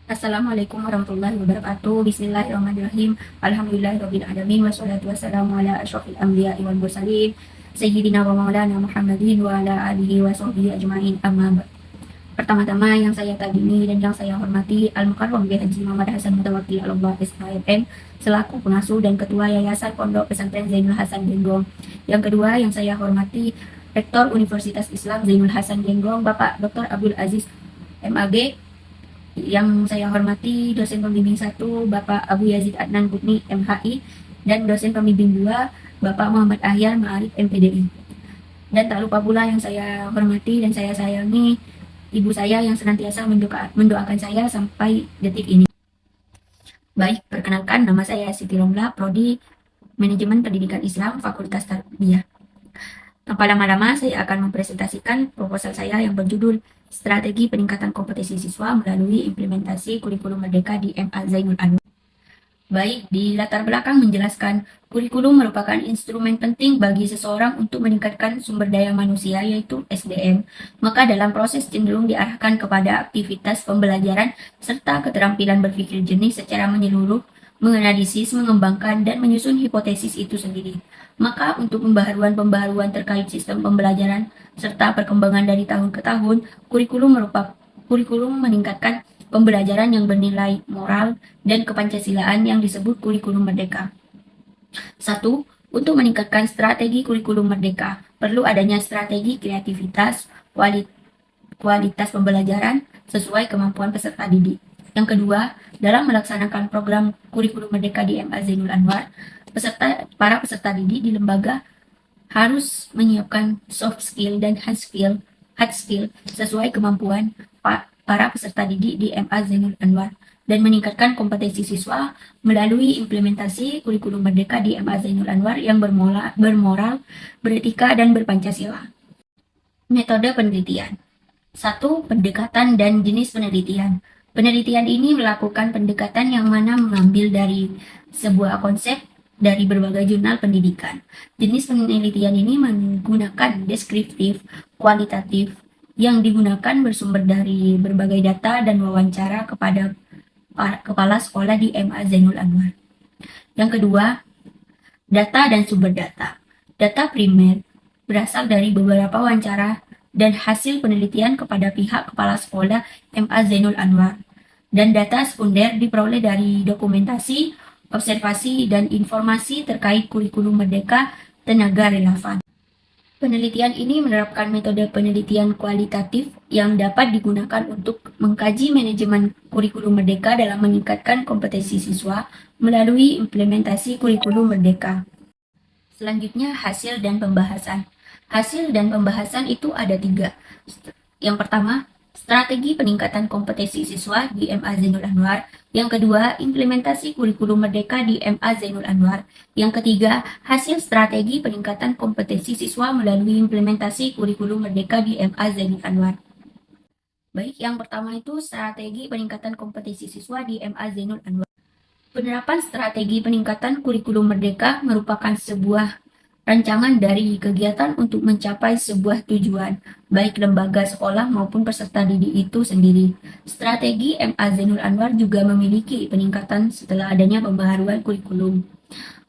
Assalamualaikum warahmatullahi wabarakatuh. Bismillahirrahmanirrahim. Alhamdulillahirabbil alamin wassalatu wassalamu ala asyrofil anbiya'i wal mursalin sayyidina wa maulana Muhammadin wa ala alihi wa sahbihi ajmain. Amma ba'd. Pertama-tama yang saya tagimi dan yang saya hormati Al-Mukarram Kiai Haji Muhammad Hasan Mutawakkil Allah SHMM selaku pengasuh dan ketua Yayasan Pondok Pesantren Zainul Hasan Genggong. Yang kedua yang saya hormati Rektor Universitas Islam Zainul Hasan Genggong Bapak Dr. Abdul Aziz MAG. Yang saya hormati dosen pembimbing 1 Bapak Abu Yazid Adnan Bukni MHI dan dosen pembimbing 2 Bapak Muhammad Ahyar Ma'arif MPDI. Dan tak lupa pula yang saya hormati dan saya sayangi ibu saya yang senantiasa mendoakan saya sampai detik ini. Baik, perkenalkan nama saya Siti Romla, Prodi Manajemen Pendidikan Islam Fakultas Tarbiyah. Tanpa lama-lama, saya akan mempresentasikan proposal saya yang berjudul Strategi Peningkatan Kompetensi Siswa Melalui Implementasi Kurikulum Merdeka di MA Zainul Anwar. Baik, di latar belakang menjelaskan, kurikulum merupakan instrumen penting bagi seseorang untuk meningkatkan sumber daya manusia, yaitu SDM. Maka dalam proses cenderung diarahkan kepada aktivitas pembelajaran serta keterampilan berpikir jernih secara menyeluruh, menganalisis, mengembangkan, dan menyusun hipotesis itu sendiri. Maka untuk pembaharuan-pembaharuan terkait sistem pembelajaran serta perkembangan dari tahun ke tahun, kurikulum meningkatkan pembelajaran yang bernilai moral dan kepancasilaan yang disebut kurikulum merdeka. 1. Untuk meningkatkan strategi kurikulum merdeka, perlu adanya strategi kreativitas, kualitas pembelajaran sesuai kemampuan peserta didik. Yang kedua, dalam melaksanakan program kurikulum merdeka di MA Zainul Anwar, para peserta didik di lembaga harus menyiapkan soft skill dan hard skill sesuai kemampuan para peserta didik di MA Zainul Anwar dan meningkatkan kompetensi siswa melalui implementasi kurikulum merdeka di MA Zainul Anwar yang bermoral, beretika, dan berpancasila. Metode penelitian. 1. Pendekatan dan jenis penelitian. Penelitian ini melakukan pendekatan yang mana mengambil dari sebuah konsep dari berbagai jurnal pendidikan. Jenis penelitian ini menggunakan deskriptif, kualitatif, yang digunakan bersumber dari berbagai data dan wawancara kepada kepala sekolah di MA Zainul Anwar. Yang kedua, data dan sumber data. Data primer berasal dari beberapa wawancara dan hasil penelitian kepada pihak kepala sekolah MA Zainul Anwar. Dan data sekunder diperoleh dari dokumentasi, observasi, dan informasi terkait kurikulum merdeka tenaga relevan. Penelitian ini menerapkan metode penelitian kualitatif yang dapat digunakan untuk mengkaji manajemen kurikulum merdeka dalam meningkatkan kompetensi siswa melalui implementasi kurikulum merdeka. Selanjutnya, hasil dan pembahasan. Hasil dan pembahasan itu ada 3. Yang pertama, strategi peningkatan kompetensi siswa di MA Zainul Anwar. Yang kedua, implementasi kurikulum merdeka di MA Zainul Anwar. Yang ketiga, hasil strategi peningkatan kompetensi siswa melalui implementasi kurikulum merdeka di MA Zainul Anwar. Baik, yang pertama itu strategi peningkatan kompetensi siswa di MA Zainul Anwar. Penerapan strategi peningkatan kurikulum merdeka merupakan sebuah rancangan dari kegiatan untuk mencapai sebuah tujuan, baik lembaga sekolah maupun peserta didik itu sendiri. Strategi MA Zainul Anwar juga memiliki peningkatan setelah adanya pembaharuan kurikulum.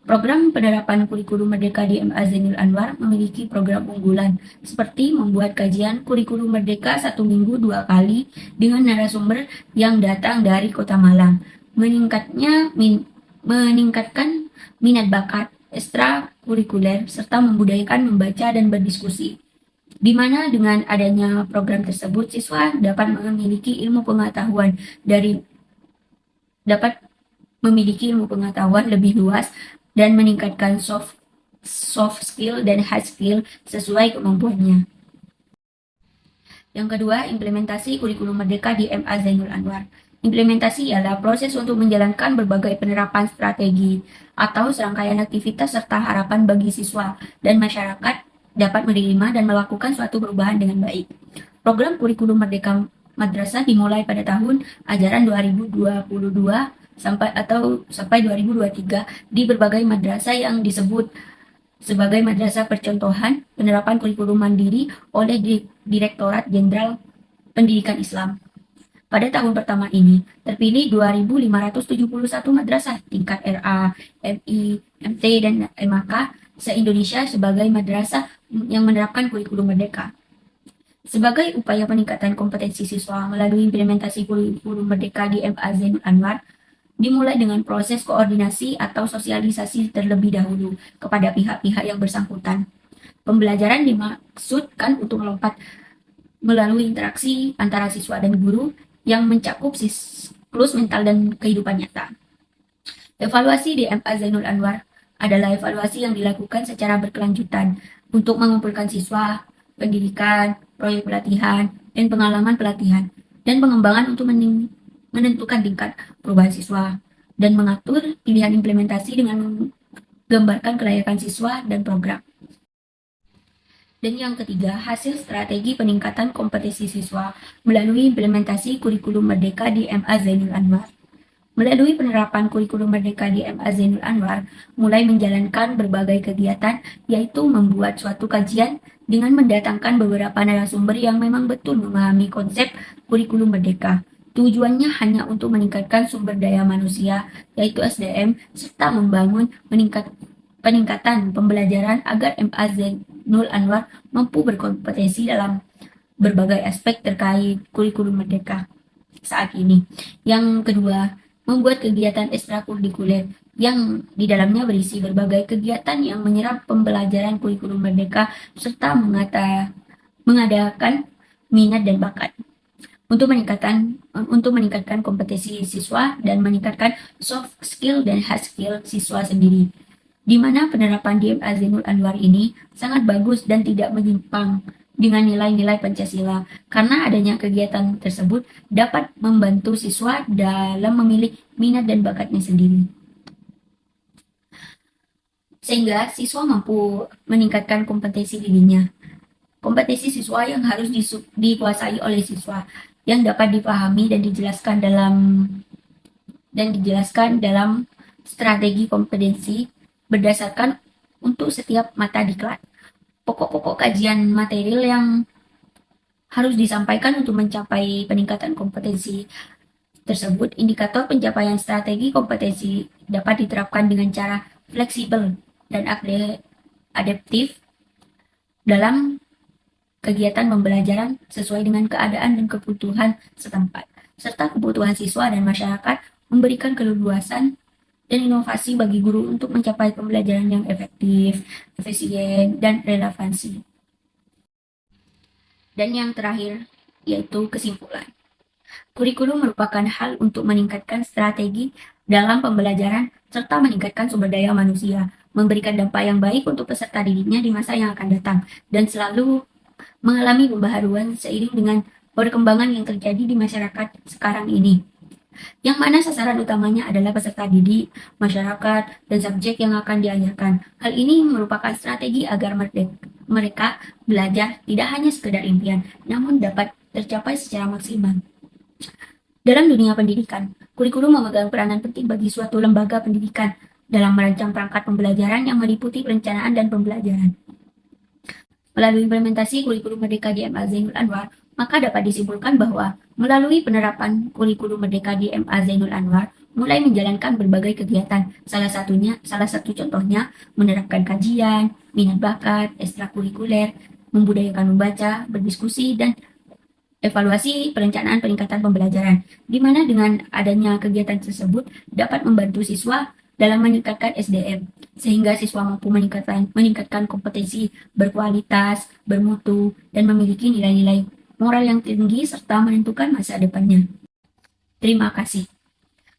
Program penerapan kurikulum merdeka di MA Zainul Anwar memiliki program unggulan, seperti membuat kajian kurikulum merdeka 1 minggu 2 kali dengan narasumber yang datang dari Kota Malang, meningkatkan minat bakat ekstrakurikuler, serta membudayakan membaca dan berdiskusi, di mana dengan adanya program tersebut siswa dapat memiliki ilmu pengetahuan lebih luas dan meningkatkan soft skill dan hard skill sesuai kemampuannya. Yang kedua, implementasi kurikulum merdeka di MA Zainul Anwar. Implementasi ialah proses untuk menjalankan berbagai penerapan strategi atau serangkaian aktivitas serta harapan bagi siswa dan masyarakat dapat menerima dan melakukan suatu perubahan dengan baik. Program kurikulum Merdeka Madrasah dimulai pada tahun ajaran 2022 sampai 2023 di berbagai madrasah yang disebut sebagai madrasah percontohan penerapan kurikulum mandiri oleh Direktorat Jenderal Pendidikan Islam. Pada tahun pertama ini, terpilih 2.571 madrasah tingkat RA, MI, MT, dan MAK se-Indonesia sebagai madrasah yang menerapkan kurikulum merdeka. Sebagai upaya peningkatan kompetensi siswa melalui implementasi kurikulum merdeka di MA Zainul Anwar, dimulai dengan proses koordinasi atau sosialisasi terlebih dahulu kepada pihak-pihak yang bersangkutan. Pembelajaran dimaksudkan untuk melompat melalui interaksi antara siswa dan guru yang mencakup siklus mental dan kehidupan nyata. Evaluasi di MA Zainul Anwar adalah evaluasi yang dilakukan secara berkelanjutan untuk mengumpulkan siswa, pendidikan, proyek pelatihan, dan pengalaman pelatihan, dan pengembangan untuk menentukan tingkat perubahan siswa, dan mengatur pilihan implementasi dengan menggambarkan kelayakan siswa dan program. Dan yang ketiga, hasil strategi peningkatan kompetensi siswa melalui implementasi kurikulum merdeka di MA Zainul Anwar. Melalui penerapan kurikulum merdeka di MA Zainul Anwar, mulai menjalankan berbagai kegiatan, yaitu membuat suatu kajian dengan mendatangkan beberapa narasumber yang memang betul memahami konsep kurikulum merdeka. Tujuannya hanya untuk meningkatkan sumber daya manusia, yaitu SDM, serta membangun peningkatan pembelajaran agar MA Zainul Anwar mampu berkompetensi dalam berbagai aspek terkait kurikulum merdeka saat ini. Yang kedua, membuat kegiatan ekstrakurikuler yang di dalamnya berisi berbagai kegiatan yang menyerap pembelajaran kurikulum merdeka serta mengadakan minat dan bakat untuk meningkatkan kompetensi siswa dan meningkatkan soft skill dan hard skill siswa sendiri, di mana penerapan DMA Zainul Anwar ini sangat bagus dan tidak menyimpang dengan nilai-nilai Pancasila, karena adanya kegiatan tersebut dapat membantu siswa dalam memilih minat dan bakatnya sendiri. Sehingga siswa mampu meningkatkan kompetensi dirinya. Kompetensi siswa yang harus dikuasai oleh siswa, yang dapat dipahami dan dijelaskan dalam strategi kompetensi berdasarkan untuk setiap mata diklat. Pokok-pokok kajian material yang harus disampaikan untuk mencapai peningkatan kompetensi tersebut. Indikator pencapaian strategi kompetensi dapat diterapkan dengan cara fleksibel dan adaptif dalam kegiatan pembelajaran sesuai dengan keadaan dan kebutuhan setempat, serta kebutuhan siswa dan masyarakat, memberikan keleluasan dan inovasi bagi guru untuk mencapai pembelajaran yang efektif, efisien, dan relevansi. Dan yang terakhir, yaitu kesimpulan. Kurikulum merupakan hal untuk meningkatkan strategi dalam pembelajaran serta meningkatkan sumber daya manusia, memberikan dampak yang baik untuk peserta didiknya di masa yang akan datang, dan selalu mengalami pembaharuan seiring dengan perkembangan yang terjadi di masyarakat sekarang ini, yang mana sasaran utamanya adalah peserta didik, masyarakat, dan subjek yang akan diajarkan. Hal ini merupakan strategi agar mereka belajar tidak hanya sekedar impian, namun dapat tercapai secara maksimal. Dalam dunia pendidikan, kurikulum memegang peranan penting bagi suatu lembaga pendidikan dalam merancang perangkat pembelajaran yang meliputi perencanaan dan pembelajaran. Melalui implementasi kurikulum merdeka di MA Zainul Anwar, maka dapat disimpulkan bahwa melalui penerapan kurikulum merdeka di MA Zainul Anwar, mulai menjalankan berbagai kegiatan. Salah satu contohnya menerapkan kajian, minat bakat, ekstrakurikuler, membudayakan membaca, berdiskusi, dan evaluasi perencanaan peningkatan pembelajaran, di mana dengan adanya kegiatan tersebut dapat membantu siswa dalam meningkatkan SDM, sehingga siswa mampu meningkatkan kompetensi berkualitas, bermutu, dan memiliki nilai-nilai moral yang tinggi serta menentukan masa depannya. Terima kasih.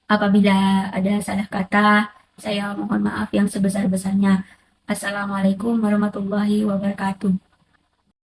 Apabila ada salah kata, saya mohon maaf yang sebesar-besarnya. Assalamualaikum warahmatullahi wabarakatuh.